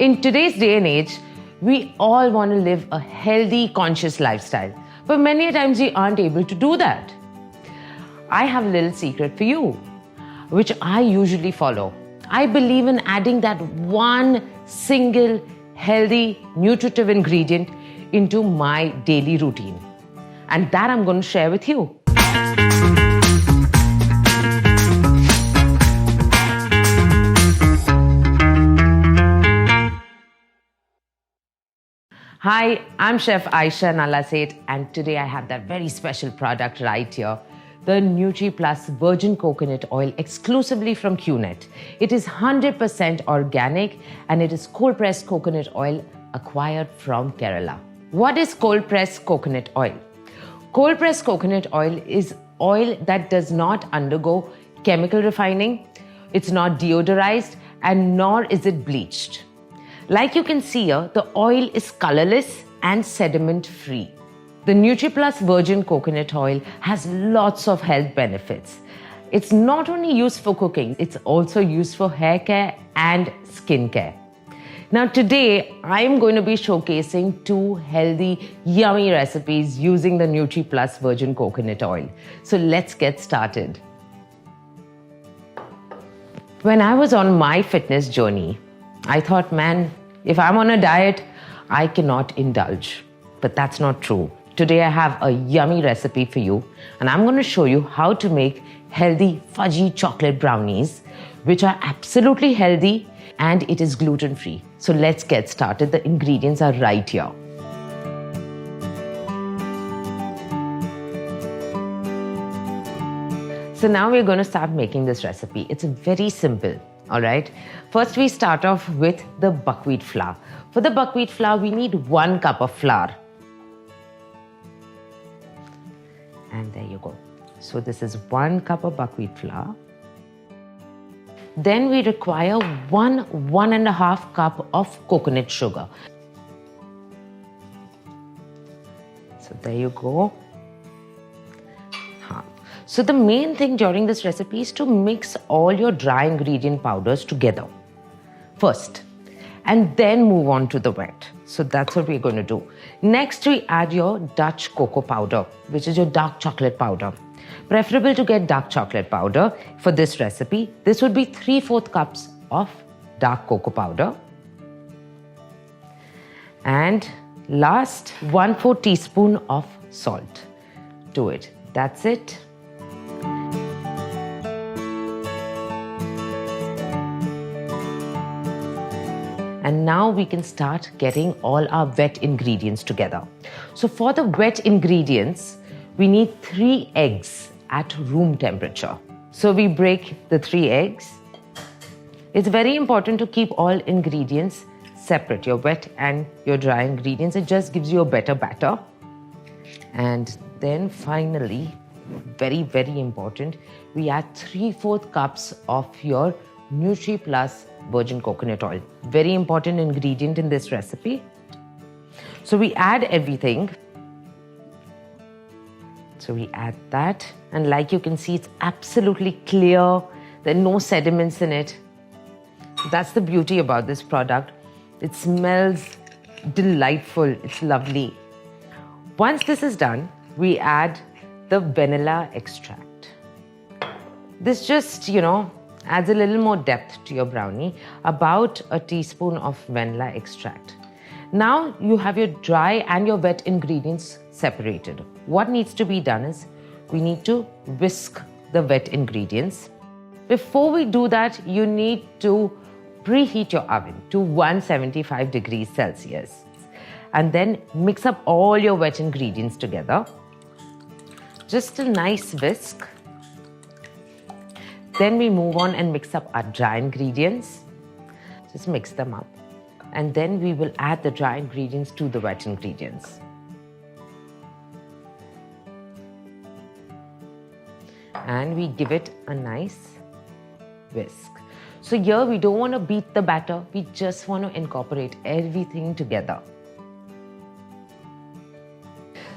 In today's day and age, we all want to live a healthy, conscious lifestyle, but many times we aren't able to do that. I have a little secret for you, which I usually follow. I believe in adding that one single healthy, nutritive ingredient into my daily routine. And that I'm going to share with you. Hi, I'm Chef Ayesh Nallaseth, and today I have that very special product right here, the Nutriplus Virgin Coconut Oil, exclusively from QNET. It is 100% organic and it is cold-pressed coconut oil acquired from Kerala. What is cold-pressed coconut oil? Cold-pressed coconut oil is oil that does not undergo chemical refining, it's not deodorized, and nor is it bleached. Like you can see here, the oil is colorless and sediment-free. The Nutriplus Virgin Coconut Oil has lots of health benefits. It's not only used for cooking, it's also used for hair care and skin care. Now today, I'm going to be showcasing two healthy, yummy recipes using the Nutriplus Virgin Coconut Oil. So let's get started. When I was on my fitness journey, I thought, man, if I'm on a diet, I cannot indulge. But that's not true. Today I have a yummy recipe for you, and I'm going to show you how to make healthy fudgy chocolate brownies, which are absolutely healthy and it is gluten-free. So let's get started. The ingredients are right here. So now we're going to start making this recipe. It's very simple. All right. First, we start off with the buckwheat flour. For the buckwheat flour, we need 1 cup of flour. And there you go. So this is 1 cup of buckwheat flour. Then we require 1.5 cup of coconut sugar. So there you go. So the main thing during this recipe is to mix all your dry ingredient powders together first and then move on to the wet. So that's what we're going to do. Next, we add your Dutch cocoa powder, which is your dark chocolate powder. Preferable to get dark chocolate powder for this recipe. This would be 3/4 cups of dark cocoa powder. And last, 1/4 teaspoon of salt to it. That's it. And now we can start getting all our wet ingredients together. So for the wet ingredients, we need 3 eggs at room temperature. So we break the 3 eggs. It's very important to keep all ingredients separate, your wet and your dry ingredients. It just gives you a better batter. And then finally, very, very important, we add 3/4 cups of your Nutriplus Virgin Coconut Oil. Very important ingredient in this recipe. So we add everything. So we add that, and like you can see, it's absolutely clear. There are no sediments in it. That's the beauty about this product. It smells delightful. It's lovely. Once this is done, we add the vanilla extract. This just, adds a little more depth to your brownie, about a teaspoon of vanilla extract. Now you have your dry and your wet ingredients separated. What needs to be done is we need to whisk the wet ingredients. Before we do that, you need to preheat your oven to 175 degrees Celsius. And then mix up all your wet ingredients together. Just a nice whisk. Then we move on and mix up our dry ingredients. Just mix them up. And then we will add the dry ingredients to the wet ingredients. And we give it a nice whisk. So here we don't want to beat the batter. We just want to incorporate everything together.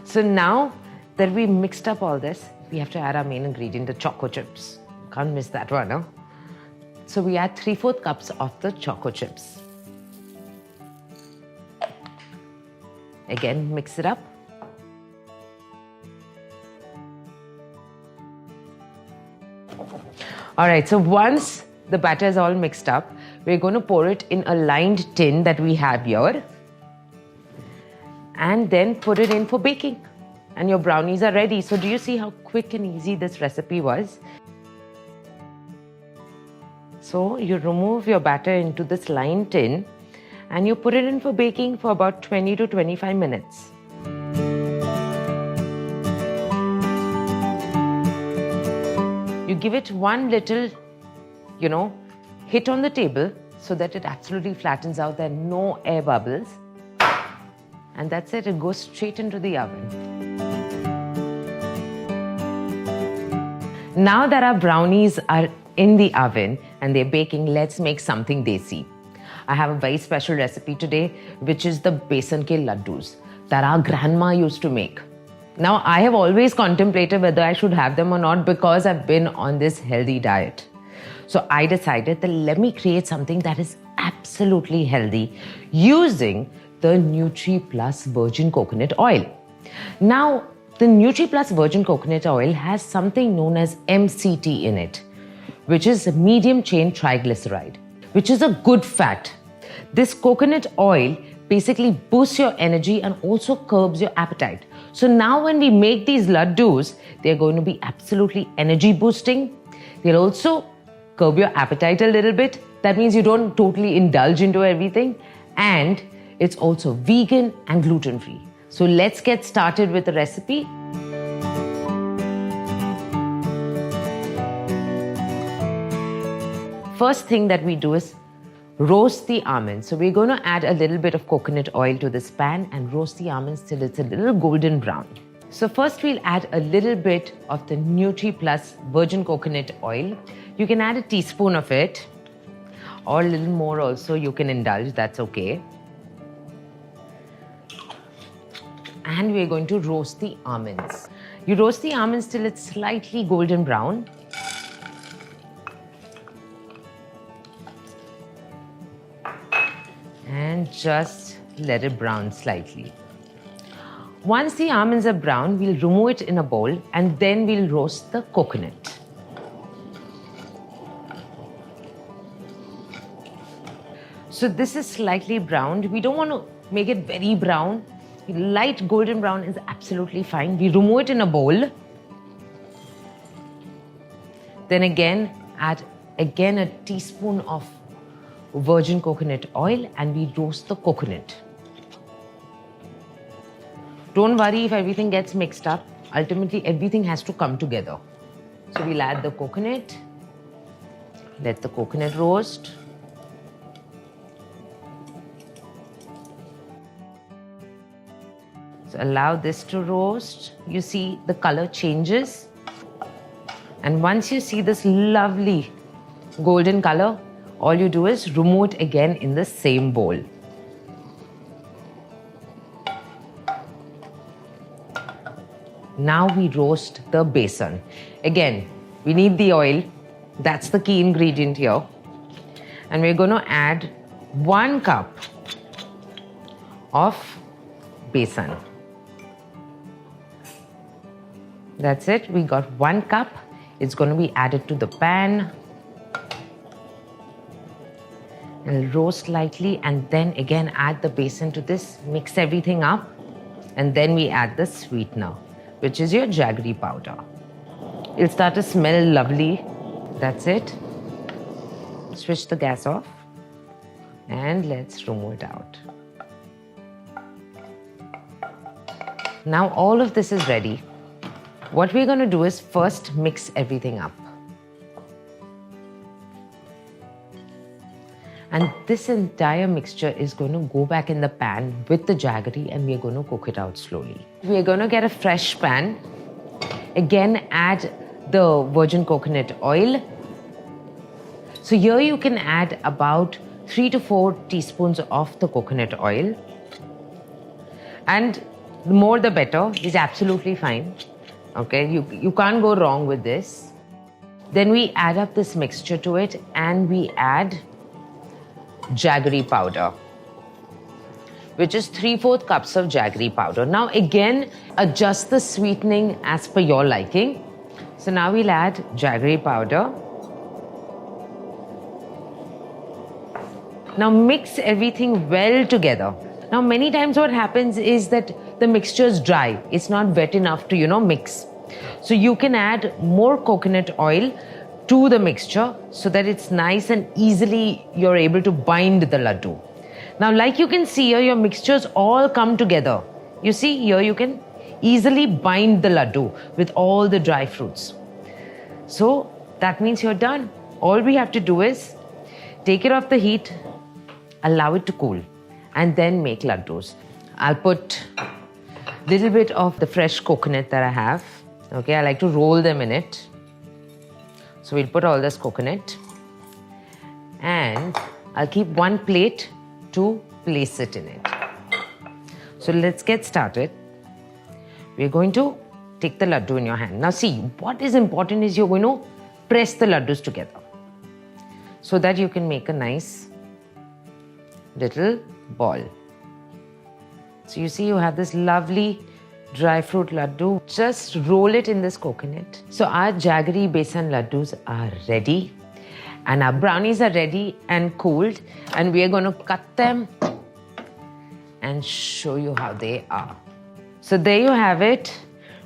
So now that we mixed up all this, we have to add our main ingredient, the choco chips. Can't miss that one, huh? So we add 3/4 cups of the choco chips. Again, mix it up. All right, so once the batter is all mixed up, we're going to pour it in a lined tin that we have here and then put it in for baking. And your brownies are ready. So do you see how quick and easy this recipe was? So you remove your batter into this lined tin and you put it in for baking for about 20 to 25 minutes. You give it one little, hit on the table so that it absolutely flattens out. There are no air bubbles. And that's it. It goes straight into the oven. Now that our brownies are in the oven and they're baking, let's make something desi. I have a very special recipe today, which is the besan ke laddus that our grandma used to make. Now, I have always contemplated whether I should have them or not because I've been on this healthy diet. So I decided that let me create something that is absolutely healthy using the Nutriplus Virgin Coconut Oil. Now, the Nutriplus Virgin Coconut Oil has something known as MCT in it, which is Medium Chain Triglyceride, which is a good fat. This coconut oil basically boosts your energy and also curbs your appetite. So now when we make these laddus, they're going to be absolutely energy boosting. They'll also curb your appetite a little bit. That means you don't totally indulge into everything. And it's also vegan and gluten-free. So let's get started with the recipe. First thing that we do is roast the almonds. So we're going to add a little bit of coconut oil to this pan and roast the almonds till it's a little golden brown. So first we'll add a little bit of the Nutriplus Virgin Coconut Oil. You can add a teaspoon of it or a little more also. You can indulge, that's okay. And we're going to roast the almonds. You roast the almonds till it's slightly golden brown. And just let it brown slightly. Once the almonds are brown, we'll remove it in a bowl and then we'll roast the coconut. So this is slightly browned. We don't want to make it very brown. Light golden brown is absolutely fine. We remove it in a bowl. Then again, add a teaspoon of virgin coconut oil and we roast the coconut. Don't worry if everything gets mixed up. Ultimately, everything has to come together. So we'll add the coconut. Let the coconut roast. So allow this to roast. You see the color changes. And once you see this lovely golden color, all you do is remove it again in the same bowl. Now we roast the besan. Again, we need the oil. That's the key ingredient here. And we're going to add 1 cup of besan. That's it. We got 1 cup. It's going to be added to the pan. And roast lightly and then again add the besan to this. Mix everything up. And then we add the sweetener, which is your jaggery powder. It'll start to smell lovely. That's it. Switch the gas off. And let's remove it out. Now all of this is ready. What we're going to do is first mix everything up. And this entire mixture is going to go back in the pan with the jaggery and we're going to cook it out slowly. We're going to get a fresh pan. Again, add the virgin coconut oil. So here you can add about 3 to 4 teaspoons of the coconut oil. And the more the better is absolutely fine. Okay, you can't go wrong with this. Then we add up this mixture to it and we add jaggery powder. which is 3/4 cups of jaggery powder. Now again, adjust the sweetening as per your liking. So now we'll add jaggery powder. Now mix everything well together. Now many times what happens is that the mixture is dry. It's not wet enough to, mix. So you can add more coconut oil to the mixture so that it's nice and easily you're able to bind the laddu. Now like you can see here, your mixtures all come together. You see here you can easily bind the laddu with all the dry fruits. So that means you're done. All we have to do is take it off the heat, allow it to cool, and then make laddus. I'll put a little bit of the fresh coconut that I have. Okay, I like to roll them in it. So we'll put all this coconut, and I'll keep one plate to place it in it. So let's get started. We're going to take the laddu in your hand. Now see, what is important is you're going to press the laddus together so that you can make a nice little ball. So you see you have this lovely dry fruit laddu. Just roll it in this coconut. So our jaggery besan laddus are ready and our brownies are ready and cooled, and we are going to cut them and show you how they are. So there you have it.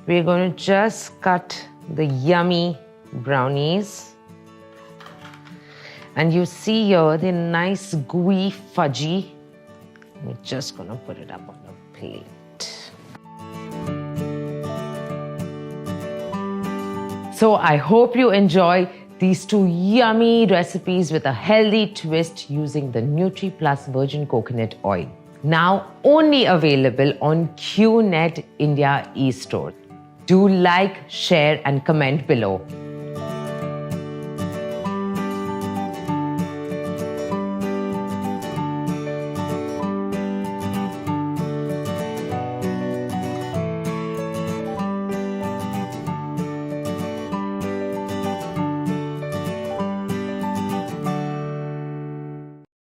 We're going to just cut the yummy brownies. And you see here, they're nice, gooey, fudgy. We're just going to put it up on a plate. So I hope you enjoy these two yummy recipes with a healthy twist using the Nutriplus Virgin Coconut Oil. Now only available on QNET India e-store. Do like, share and comment below.